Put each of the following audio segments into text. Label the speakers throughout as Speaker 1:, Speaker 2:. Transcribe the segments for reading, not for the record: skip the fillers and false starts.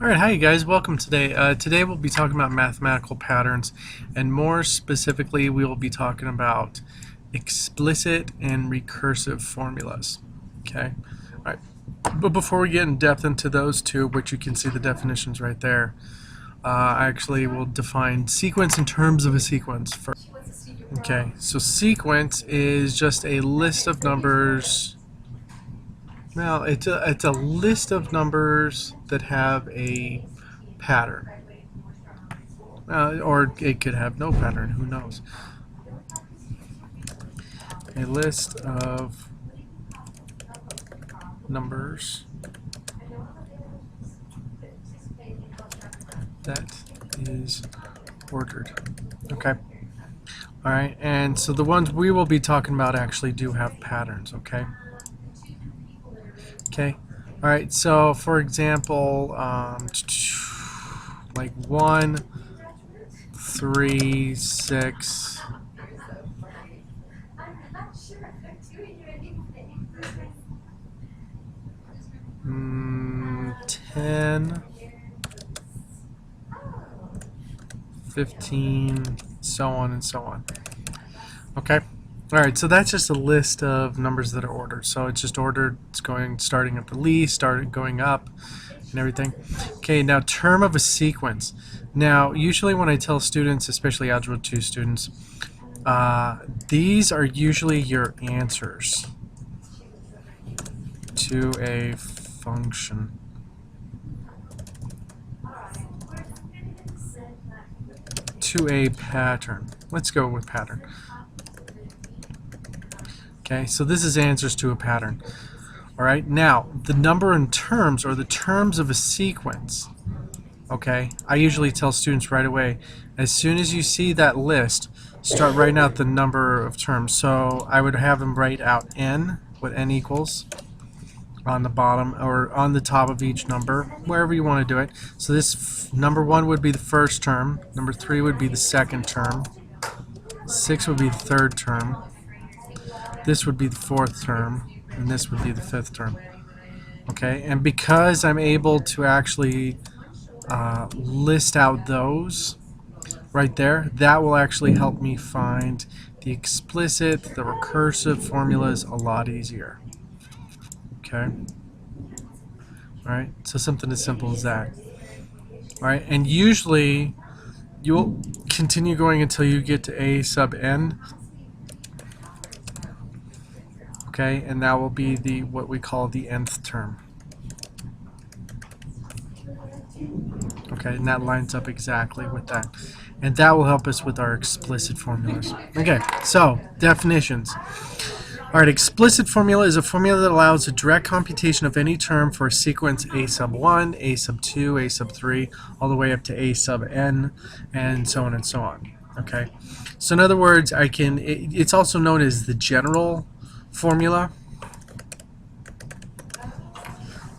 Speaker 1: Alright, hi you guys, welcome today. Today we'll be talking about mathematical patterns, and more specifically we will be talking about explicit and recursive formulas. Okay? Alright, but before we get in depth into those two, which you can see the definitions right there, I actually will define sequence in terms of a sequence first. Okay, so sequence is just a list of numbers. Well, it's a list of numbers that have a pattern. Or it could have no pattern, who knows. A list of numbers that is ordered. Okay. Alright, and so the ones we will be talking about actually do have patterns, okay? Okay. Alright, so for example, like 1, 3, 6, 10, 15, so on and so on. Okay. Alright, so that's just a list of numbers that are ordered. So it's just ordered, it's starting at the least, going up, and everything. Okay, now term of a sequence. Now, usually when I tell students, especially Algebra 2 students, these are usually your answers to a function. To a pattern. Let's go with pattern. Okay, so this is answers to a pattern. Alright, now, the number in terms, or the terms of a sequence, okay, I usually tell students right away, as soon as you see that list, start writing out the number of terms. So I would have them write out n, what n equals, on the bottom, or on the top of each number, wherever you want to do it. So this number 1 would be the first term, number 3 would be the second term, 6 would be the third term, this would be the fourth term, and this would be the fifth term. Okay, and because I'm able to actually list out those right there, that will actually help me find the explicit, the recursive formulas a lot easier. Okay? Alright, so something as simple as that. Alright, and usually you'll continue going until you get to a sub n. Okay, and that will be the what we call the nth term. Okay, and that lines up exactly with that. And that will help us with our explicit formulas. Okay, so definitions. Alright, explicit formula is a formula that allows a direct computation of any term for a sequence a sub 1, a sub 2, a sub 3, all the way up to a sub n, and so on and so on. Okay, so in other words, it's also known as the general formula.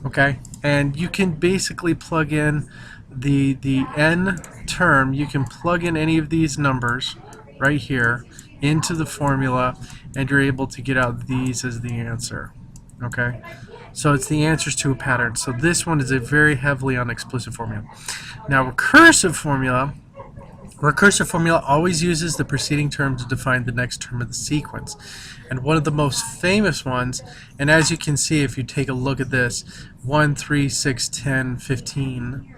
Speaker 1: Okay, and you can basically plug in the n term. You can plug in any of these numbers right here into the formula, and you're able to get out these as the answer. Okay, so it's the answers to a pattern. So this one is a very heavily on explicit formula. Now recursive formula always uses the preceding term to define the next term of the sequence. And one of the most famous ones, and as you can see if you take a look at this, 1, 3, 6, 10, 15,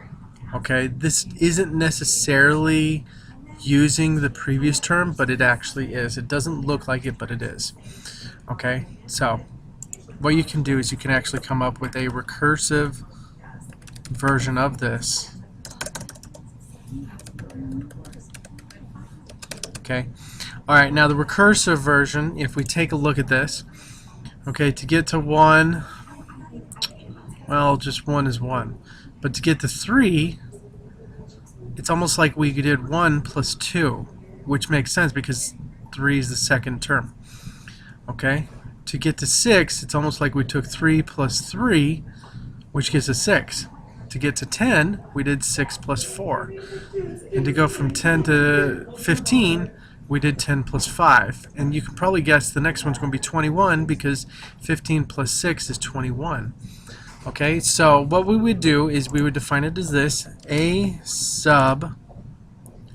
Speaker 1: okay, this isn't necessarily using the previous term, but it actually is. It doesn't look like it, but it is. Okay, so what you can do is you can actually come up with a recursive version of this. Okay. Alright, now the recursive version, if we take a look at this, okay, to get to 1, well, just 1 is 1. But to get to 3, it's almost like we did 1 plus 2, which makes sense because 3 is the second term. Okay? To get to 6, it's almost like we took 3 plus 3, which gives us 6. To get to 10, we did 6 plus 4. And to go from 10 to 15, we did 10 plus 5. And you can probably guess the next one's going to be 21 because 15 plus 6 is 21. Okay, so what we would do is we would define it as this: a sub,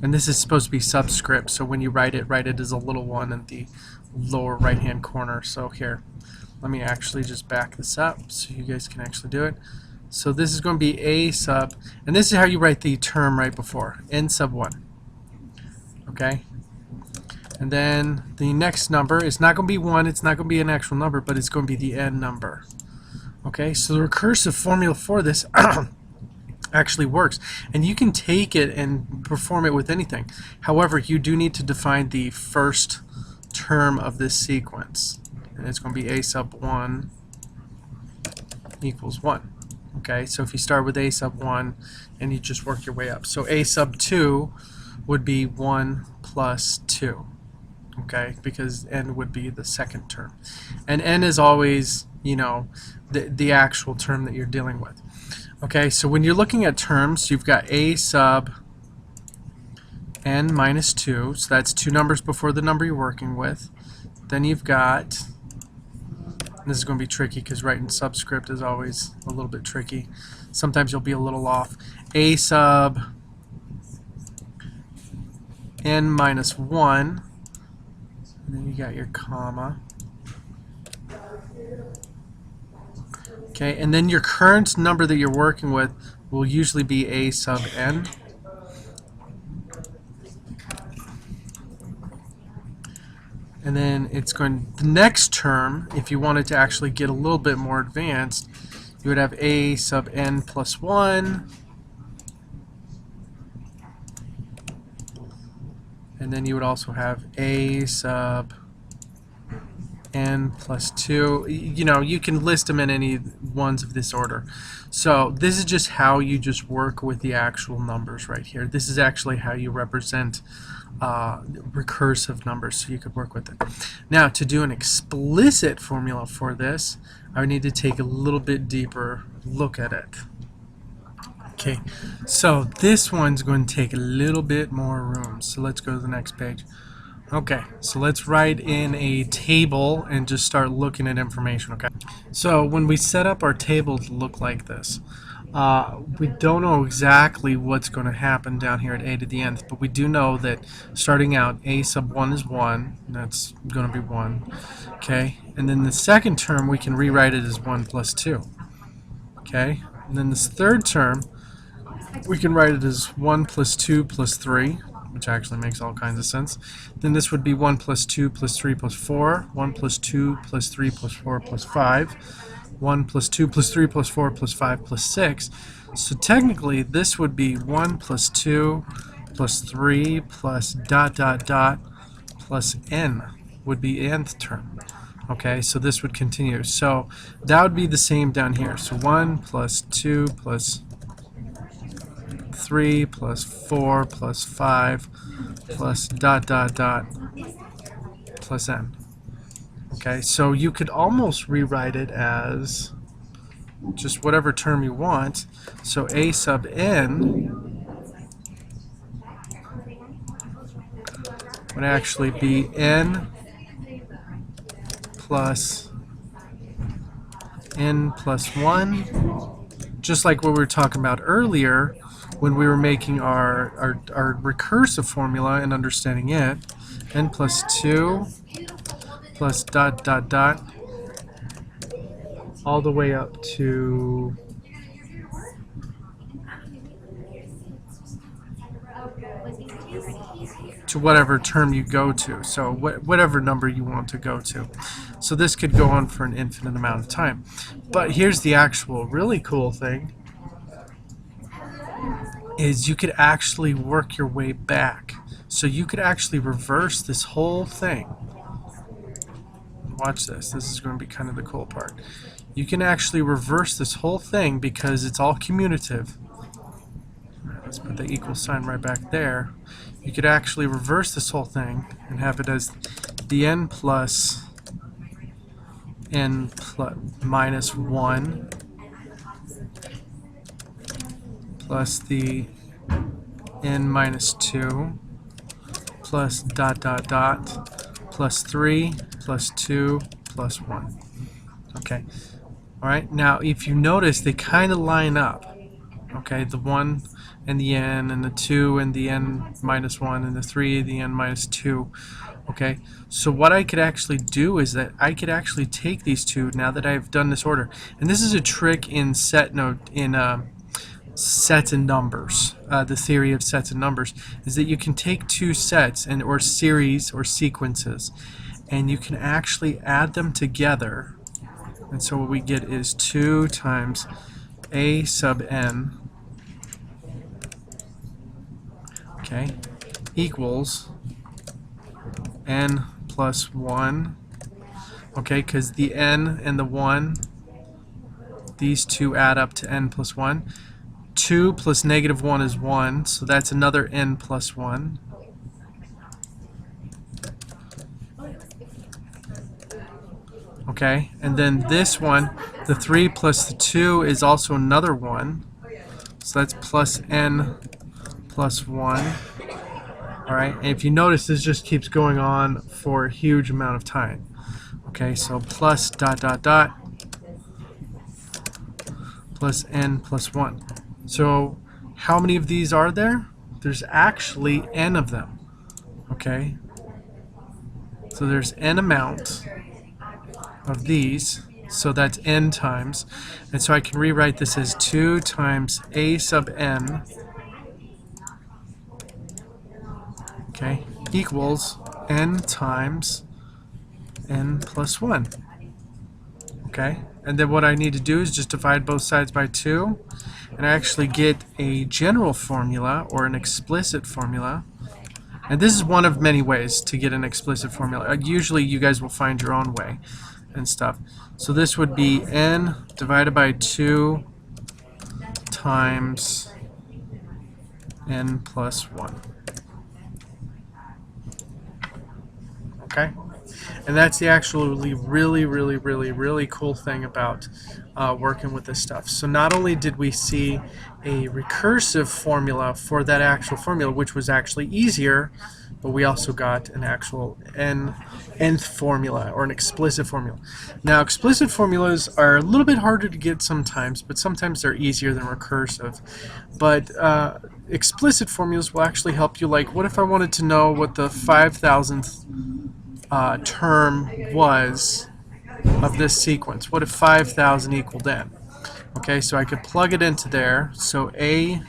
Speaker 1: and this is supposed to be subscript, so when you write it as a little one in the lower right hand corner. So here, let me actually just back this up so you guys can actually do it. So this is going to be a sub, and this is how you write the term right before, n sub 1. Okay? And then the next number is not going to be 1, it's not going to be an actual number, but it's going to be the n number. Okay, so the recursive formula for this actually works, and you can take it and perform it with anything. However, you do need to define the first term of this sequence, and it's going to be a sub 1 equals 1. Okay, so if you start with a sub 1 and you just work your way up. So a sub 2 would be 1 plus 2. Okay, because n would be the second term. And n is always, you know, the actual term that you're dealing with. Okay, so when you're looking at terms, you've got a sub n minus 2. So that's two numbers before the number you're working with. Then you've got, this is going to be tricky because writing subscript is always a little bit tricky. Sometimes you'll be a little off. A sub n minus 1. And then you got your comma. Okay, and then your current number that you're working with will usually be a sub n. And then it's going, the next term, if you wanted to actually get a little bit more advanced, you would have a sub n plus 1. And then you would also have a sub n plus 2. You know, you can list them in any ones of this order. So this is just how you just work with the actual numbers right here. This is actually how you represent recursive numbers, so you could work with it. Now, to do an explicit formula for this, I would need to take a little bit deeper look at it. Okay, so this one's going to take a little bit more room. So let's go to the next page. Okay, so let's write in a table and just start looking at information. Okay, so when we set up our table to look like this, we don't know exactly what's going to happen down here at a to the nth, but we do know that starting out a sub 1 is 1, that's going to be 1. Okay, and then the second term we can rewrite it as 1 plus 2. Okay, and then this third term we can write it as 1 plus 2 plus 3, which actually makes all kinds of sense. Then this would be 1 plus 2 plus 3 plus 4, 1 plus 2 plus 3 plus 4 plus 5, 1 plus 2 plus 3 plus 4 plus 5 plus 6. So technically this would be 1 plus 2 plus 3 plus dot dot dot plus n would be nth term. Okay, so this would continue. So that would be the same down here. So 1 plus 2 plus 3 plus 4 plus 5 plus dot dot dot plus n. Okay, so you could almost rewrite it as just whatever term you want. So a sub n would actually be n plus n plus 1, just like what we were talking about earlier when we were making our recursive formula and understanding it. N plus 2 plus dot dot dot all the way up to whatever term you go to, so whatever number you want to go to. So this could go on for an infinite amount of time. But here's the actual really cool thing, is you could actually work your way back. So you could actually reverse this whole thing. Watch this. This is going to be kind of the cool part. You can actually reverse this whole thing because it's all commutative. Right, let's put the equal sign right back there. You could actually reverse this whole thing and have it as dn plus n plus minus 1 plus the n minus 2 plus dot dot dot plus 3 plus 2 plus 1. Okay. All right, now if you notice, they kind of line up. Okay, the 1 and the n, and the 2 and the n minus 1, and the 3 and the n minus 2. Okay, so what I could actually do is that I could actually take these two now that I've done this order. And this is a trick in sets and numbers. The theory of sets and numbers is that you can take two sets or series or sequences, and you can actually add them together. And so what we get is 2 times a sub n, okay, equals n plus 1, okay, because the n and the 1, these two add up to n plus 1. 2 plus negative 1 is 1, so that's another n plus 1. Okay, and then this one, the 3 plus the 2 is also another 1, so that's plus n plus 1. Alright, and if you notice, this just keeps going on for a huge amount of time. Okay, so plus dot dot dot plus n plus 1. So how many of these are there? There's actually n of them. Okay, so there's n amount of these, so that's n times, and so I can rewrite this as 2 times a sub n, okay, equals n times n plus 1. Okay, and then what I need to do is just divide both sides by 2, and I actually get a general formula or an explicit formula. And this is one of many ways to get an explicit formula. Usually you guys will find your own way and stuff. So this would be n divided by 2 times n plus 1. Okay? And that's the actually really cool thing about working with this stuff. So not only did we see a recursive formula for that actual formula, which was actually easier, but we also got an actual nth formula, or an explicit formula. Now, explicit formulas are a little bit harder to get sometimes, but sometimes they're easier than recursive. But explicit formulas will actually help you. Like, what if I wanted to know what the 5,000th term was of this sequence? What if 5,000 equaled n? Okay, so I could plug it into there. So a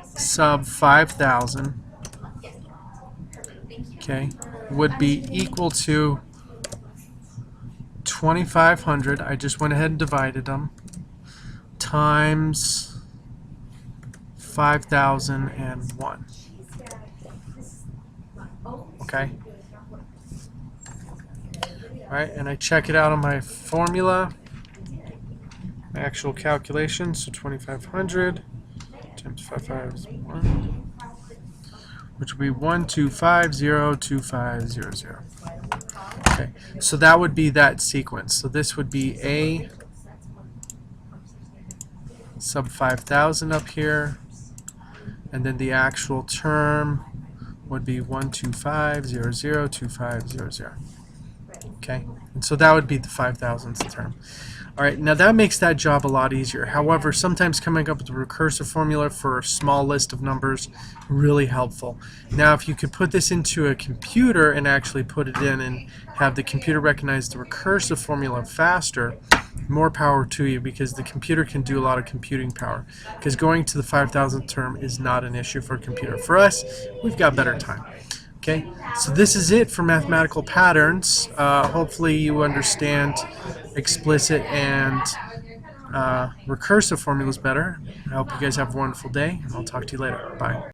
Speaker 1: sub 5,000, okay, would be equal to 2,500. I just went ahead and divided them, times 5,001. Okay. Alright, and I check it out on my formula, my actual calculation. So 2,500 times 5,501, which would be 125,025,00. Okay, so that would be that sequence. So this would be a sub 5,000 up here, and then the actual term would be 125,0025,00. Okay, and so that would be the 5,000th term. Alright, now that makes that job a lot easier. However, sometimes coming up with a recursive formula for a small list of numbers, really helpful. Now, if you could put this into a computer and actually put it in and have the computer recognize the recursive formula faster, more power to you, because the computer can do a lot of computing power. Because going to the 5,000th term is not an issue for a computer. For us, we've got better time. Okay, so this is it for mathematical patterns. Hopefully you understand explicit and recursive formulas better. I hope you guys have a wonderful day, and I'll talk to you later. Bye.